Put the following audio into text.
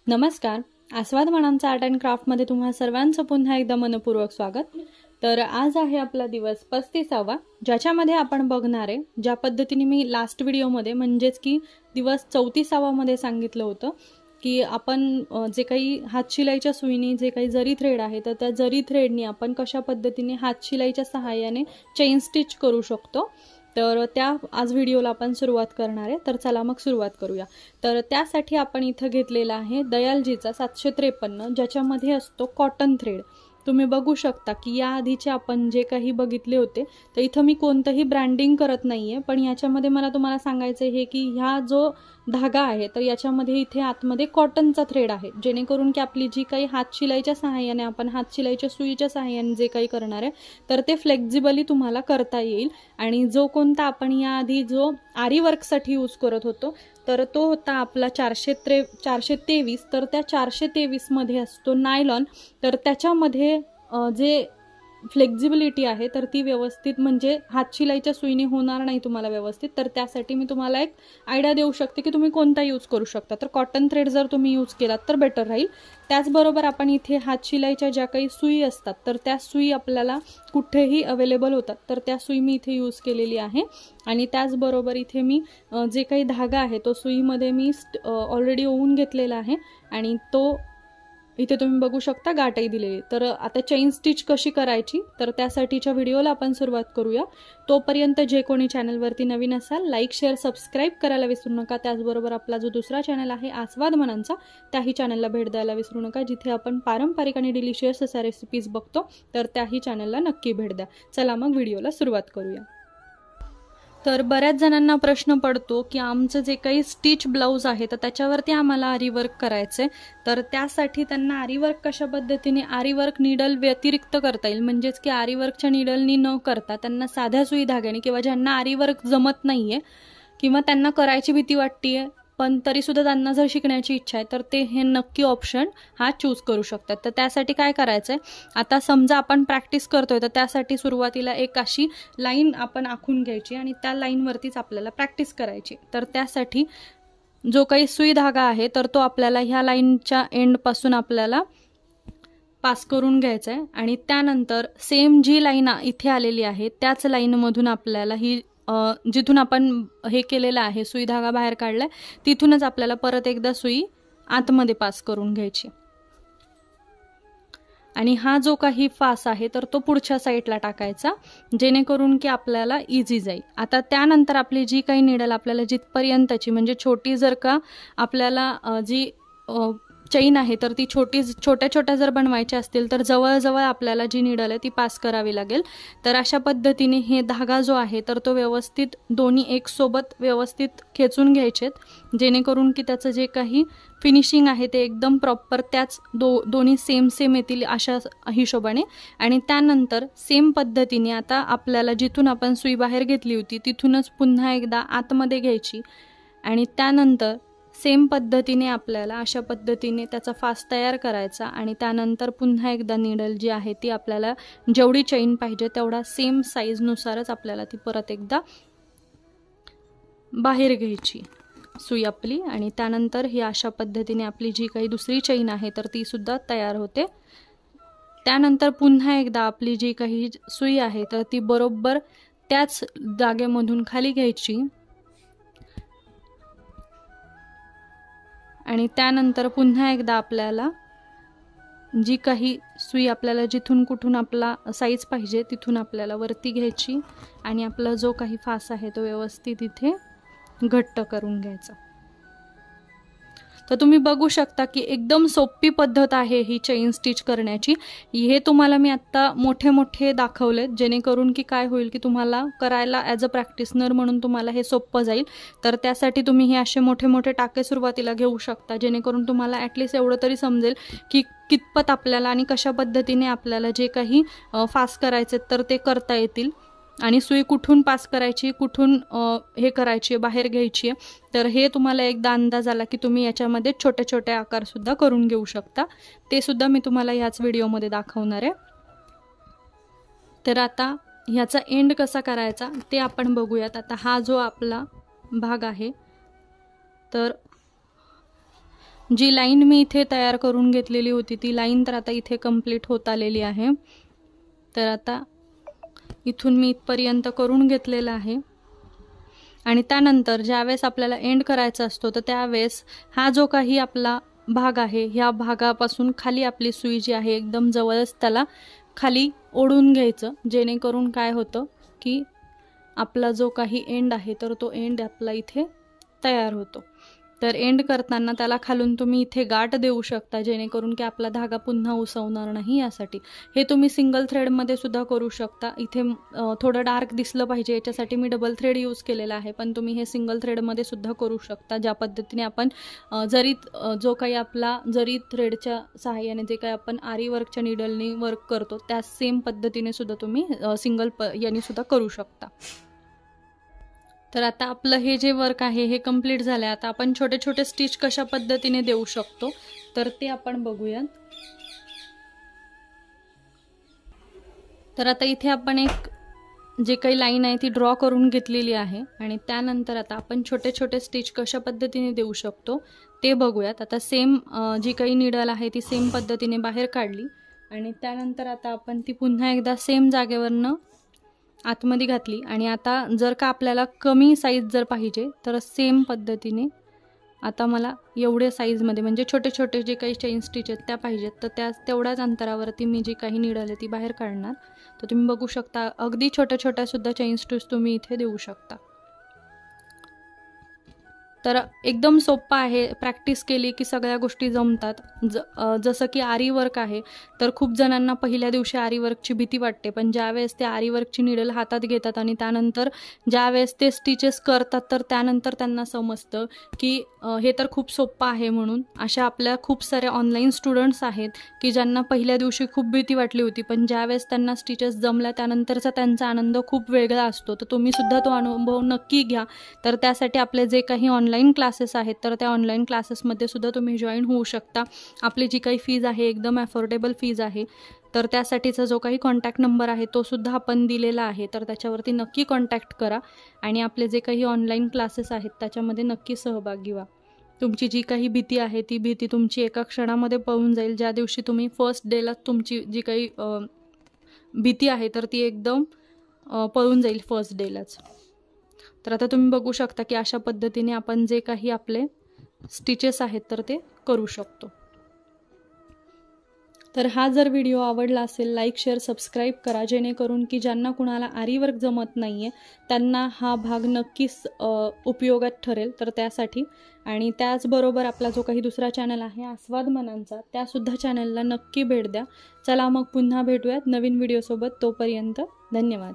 नमस्कार. आस्वाद मनांचा art and क्राफ्टमध्ये तुम्हा सर्वांचं पुन्हा एकदा मनपूर्वक स्वागत. तर आज आहे आपला दिवस 35वा, ज्याच्यामध्ये आपण बघणार आहे ज्या पद्धतीने मी लास्ट व्हिडिओमध्ये म्हणजेच की दिवस 34वा मध्ये सांगितलं होतं की आपण जे काही हातशिलाईच्या सुईने जे काही जरी थ्रेड आहे तर त्या जरी थ्रेडनी आपण कशा पद्धतीने हातशिलाईच्या सहाय्याने चेन स्टिच करू शकतो. तर त्या आज व्हिडिओला आपण सुरुवात करणार आहे. तर चला मग सुरुवात करूया. तर त्यासाठी आपण इथं घेतलेला आहे दयालजीचा 753, ज्याच्यामध्ये असतो कॉटन थ्रेड. तुम्ही बघू शकता की या आधीचे आपण जे काही बघितले होते तर इथं मी कोणतंही ब्रँडिंग करत नाहीये, पण याच्यामध्ये मला तुम्हाला सांगायचं आहे की ह्या जो धागा आहे तर याच्यामध्ये इथे आतमध्ये कॉटनचा थ्रेड आहे, जेणेकरून की आपली जी काही हातशिलाईच्या सहाय्याने आपण हातशिलाईच्या सुईच्या सहाय्याने जे काही करणार आहे तर ते फ्लेक्झिबली तुम्हाला करता येईल. आणि जो कोणता आपण याआधी जो आरी वर्कसाठी यूज करत होतो तर तो होता आपला 423. तर त्या 423 मध्ये असतो नायलॉन. तर त्याच्यामध्ये जे फ्लेक्झिबिलिटी आहे तर ती व्यवस्थित म्हणजे हातशिलाईच्या सुईने होणार नाही तुम्हाला व्यवस्थित. तर त्यासाठी मी तुम्हाला एक आयडिया देऊ शकते की तुम्ही कोणता यूज करू शकता. तर कॉटन थ्रेड जर तुम्ही यूज केलात तर बेटर राहील. त्याचबरोबर आपण इथे हातशिलाईच्या ज्या काही सुई असतात तर त्या सुई आपल्याला कुठेही अवेलेबल होतात, तर त्या सुई मी इथे यूज केलेली आहे. आणि त्याचबरोबर इथे मी जे काही धागा आहे तो सुईमध्ये मी ऑलरेडी ओवून घेतलेला आहे आणि तो इथे तुम्ही बघू शकता गाठही दिलेली. तर आता चेन स्टिच कशी करायची तर त्यासाठीच्या व्हिडिओला आपण सुरुवात करूया. तोपर्यंत जे कोणी चॅनलवरती नवीन असाल लाईक शेअर सबस्क्राईब करायला विसरू नका. त्याचबरोबर आपला जो दुसरा चॅनल आहे आस्वाद मनांचा त्याही चॅनलला भेट द्यायला विसरू नका, जिथे आपण पारंपरिक आणि डिलिशियस अशा रेसिपीज बघतो. तर त्याही चॅनलला नक्की भेट द्या. चला मग व्हिडिओला सुरुवात करूया. तर बऱ्याच जणांना प्रश्न पडतो की आमचं जे काही स्टिच ब्लाऊज आहे तर त्याच्यावरती आम्हाला आरीवर्क करायचंय. तर त्यासाठी त्यांना आरीवर्क कशा पद्धतीने आरीवर्क नीडल व्यतिरिक्त करता येईल, म्हणजेच की आरीवर्कच्या नीडलनी न करता त्यांना साध्या सुई धाग्याने, किंवा ज्यांना आरीवर्क जमत नाहीये किंवा त्यांना करायची भीती वाटतेय पण तरी सुद्धा त्यांना जर शिकण्याची इच्छा आहे तर ते हे नक्की ऑप्शन हा चूज करू शकतात. तर त्यासाठी काय करायचंय, आता समजा आपण प्रॅक्टिस करतोय तर त्यासाठी सुरुवातीला एक अशी लाईन आपण आखून घ्यायची आणि त्या लाईनवरतीच आपल्याला प्रॅक्टिस करायची. तर त्यासाठी जो काही सुई धागा आहे तर तो आपल्याला ह्या लाईनच्या एंड पासून आपल्याला पास करून घ्यायचा आहे. आणि त्यानंतर सेम जी लाईन इथे आलेली आहे त्याच लाईनमधून आपल्याला ही जिथून आपण हे केलेलं आहे सुई धागा बाहेर काढलाय तिथूनच आपल्याला परत एकदा सुई आतमध्ये पास करून घ्यायची. आणि हा जो काही फास आहे तर तो पुढच्या साईडला टाकायचा, जेणेकरून की आपल्याला इझी जाईल. आता त्यानंतर आपली जी काही निडल आपल्याला जिथपर्यंतची म्हणजे छोटी जर का आपल्याला जी चेन आहे तर ती छोट्या छोट्या जर बनवायच्या असतील तर जवळजवळ आपल्याला जी निडल आहे ती पास करावी लागेल. तर अशा पद्धतीने हे धागा जो आहे तर तो व्यवस्थित दोन्ही एक सोबत व्यवस्थित खेचून घ्यायचेत, जेणेकरून की त्याचं जे काही फिनिशिंग आहे ते एकदम प्रॉपर त्याच दोन्ही सेम येतील अशा हिशोबाने. आणि त्यानंतर सेम पद्धतीने आता आपल्याला जिथून आपण सुई बाहेर घेतली होती तिथूनच पुन्हा एकदा आतमध्ये घ्यायची आणि त्यानंतर सेम पद्धतीने आपल्याला अशा पद्धतीने त्याचा फास तयार करायचा. आणि त्यानंतर पुन्हा एकदा निडल जी आहे ती आपल्याला जेवढी चेन पाहिजे तेवढा सेम साईजनुसारच आपल्याला ती परत एकदा बाहेर घ्यायची सुई आपली. आणि त्यानंतर ही अशा पद्धतीने आपली जी काही दुसरी चेन आहे तर ती सुद्धा तयार होते. त्यानंतर पुन्हा एकदा आपली जी काही सुई आहे तर ती बरोबर त्याच जागेमधून खाली घ्यायची आणि त्यानंतर पुन्हा एकदा आपल्याला जी काही सुई आपल्याला जिथून कुठून आपला साईज पाहिजे तिथून आपल्याला वरती घ्यायची आणि आपला जो काही फास आहे तो व्यवस्थित इथे घट्ट करून घ्यायचा. तर तुम्ही बघू शकता की एकदम सोपी पद्धत आहे ही चेन स्टिच करण्याची. हे तुम्हाला मी आता मोठे दाखवलेत, जेणेकरून की काय होईल की तुम्हाला करायला ॲज अ प्रॅक्टिसनर म्हणून तुम्हाला हे सोपं जाईल. तर त्यासाठी तुम्ही हे असे मोठे टाके सुरुवातीला घेऊ शकता, जेणेकरून तुम्हाला ॲटलिस्ट एवढं तरी समजेल की कितपत आपल्याला आणि कशा पद्धतीने आपल्याला जे काही फास करायचे तर ते करता येतील. आणि सुई कुठून पास करायची, कुठून हे करायची, बाहेर घ्यायची आहे. तर हे तुम्हाला एकदा अंदाज आला की तुम्ही याच्यामध्ये छोटे आकार सुद्धा करून घेऊ शकता. ते सुद्धा मी तुम्हाला ह्याच व्हिडिओमध्ये दाखवणार आहे. तर आता ह्याचा एंड कसा करायचा ते आपण बघूयात. आता हा जो आपला भाग आहे तर जी लाईन मी इथे तयार करून घेतलेली होती ती लाईन तर आता इथे कंप्लीट होत आलेली आहे। तर आता इथून मी इथपर्यंत करून घेतलेला आहे आणि त्यानंतर ज्यावेळेस आपल्याला एंड करायचा असतो तर त्यावेळेस हा जो काही आपला भाग आहे ह्या भागापासून खाली आपली सुई जी आहे एकदम जवळच त्याला खाली ओढून घ्यायचं, जेणेकरून काय होतं की आपला जो काही एंड आहे तर तो एंड आपला इथे तयार होतो। तर एंड करताना त्याला खालून तुम्ही इथे गाठ देऊ शकता, जेणेकरून की आपला धागा पुन्हा उसवणार नाही यासाठी। हे तुम्ही सिंगल थ्रेडमध्ये सुद्धा करू शकता। इथे थोडं डार्क दिसलं पाहिजे याच्यासाठी मी डबल थ्रेड यूज केलेला आहे, पण तुम्ही हे सिंगल थ्रेडमध्ये सुद्धा करू शकता। ज्या पद्धतीने आपण जरीत जो काही आपला जरी थ्रेडच्या सहाय्याने जे काही आपण आरी वर्कच्या निडलने वर्क करतो त्या सेम पद्धतीने सुद्धा तुम्ही सिंगल याने सुद्धा करू शकता। तर आता आपलं हे जे वर्क आहे हे कंप्लीट झालं आहे। आता आपण छोटे छोटे स्टिच कशा पद्धतीने देऊ शकतो तर ते आपण बघूयात। तर आता इथे आपण एक जे काही लाईन आहे ती ड्रॉ करून घेतलेली आहे आणि त्यानंतर आता आपण छोटे छोटे स्टिच कशा पद्धतीने देऊ शकतो ते बघूयात। आता सेम जी काही निडल आहे ती सेम पद्धतीने बाहेर काढली आणि त्यानंतर आता आपण ती पुन्हा एकदा सेम जागेवरनं आतमध्ये घातली आणि आता जर का आपल्याला कमी साईज जर पाहिजे तर सेम पद्धतीने आता मला एवढे साईजमध्ये म्हणजे छोटे छोटे जे काही चेन स्टिच आहेत त्या पाहिजेत तर तेवढ्याच अंतरावरती मी जी काही निडल आहे ती बाहेर काढणार। तर तुम्ही बघू शकता अगदी छोट्या छोट्या सुद्धा चेन स्टिच तुम्ही इथे देऊ शकता। तर एकदम सोपं आहे, प्रॅक्टिस केली की सगळ्या गोष्टी जमतात। जसं की आरी वर्क आहे तर खूप जणांना पहिल्या दिवशी आरी वर्कची भीती वाटते, पण ज्यावेळेस ते आरी वर्कची निडल हातात घेतात आणि त्यानंतर ज्यावेळेस ते स्टिचेस करतात तर त्यानंतर त्यांना समजतं की हे तर खूप सोपं आहे म्हणून। अशा आपल्या खूप सारे ऑनलाईन स्टुडंट्स आहेत की ज्यांना पहिल्या दिवशी खूप भीती वाटली होती, पण ज्यावेळेस त्यांना स्टिचेस जमल्या त्यानंतरचा त्यांचा आनंद खूप वेगळा असतो। तर तुम्ही सुद्धा तो अनुभव नक्की घ्या। तर त्यासाठी आपले जे काही ऑनलाईन क्लासेस आहेत तर त्या ऑनलाईन क्लासेसमध्ये सुद्धा तुम्ही जॉईन होऊ शकता। आपली जी काही फीज आहे एकदम अफोर्डेबल फीज आहे। तर त्यासाठीचा जो काही कॉन्टॅक्ट नंबर आहे तो सुद्धा आपण दिलेला आहे, तर त्याच्यावरती नक्की कॉन्टॅक्ट करा आणि आपले जे काही ऑनलाईन क्लासेस आहेत त्याच्यामध्ये नक्की सहभागी व्हा। तुमची जी काही भीती आहे ती भीती तुमची एका क्षणामध्ये पळून जाईल। ज्या दिवशी तुम्ही फर्स्ट डेला तुमची जी काही भीती आहे तर ती एकदम पळून जाईल फर्स्ट डेलाच। तर आता तुम्ही बघू शकता की अशा पद्धतीने आपण जे काही आपले स्टिचेस आहेत तर ते करू शकतो। तर हा जर व्हिडिओ आवडला असेल लाईक शेअर सबस्क्राईब करा, जेणेकरून की ज्यांना कुणाला आरी वर्क जमत नाहीये त्यांना हा भाग नक्कीच उपयोगात ठरेल। तर त्यासाठी आणि त्याचबरोबर आपला जो काही दुसरा चॅनल आहे आस्वाद मनांचा त्यासुद्धा चॅनलला नक्की भेट द्या। चला मग पुन्हा भेटूयात नवीन व्हिडिओसोबत, तोपर्यंत धन्यवाद।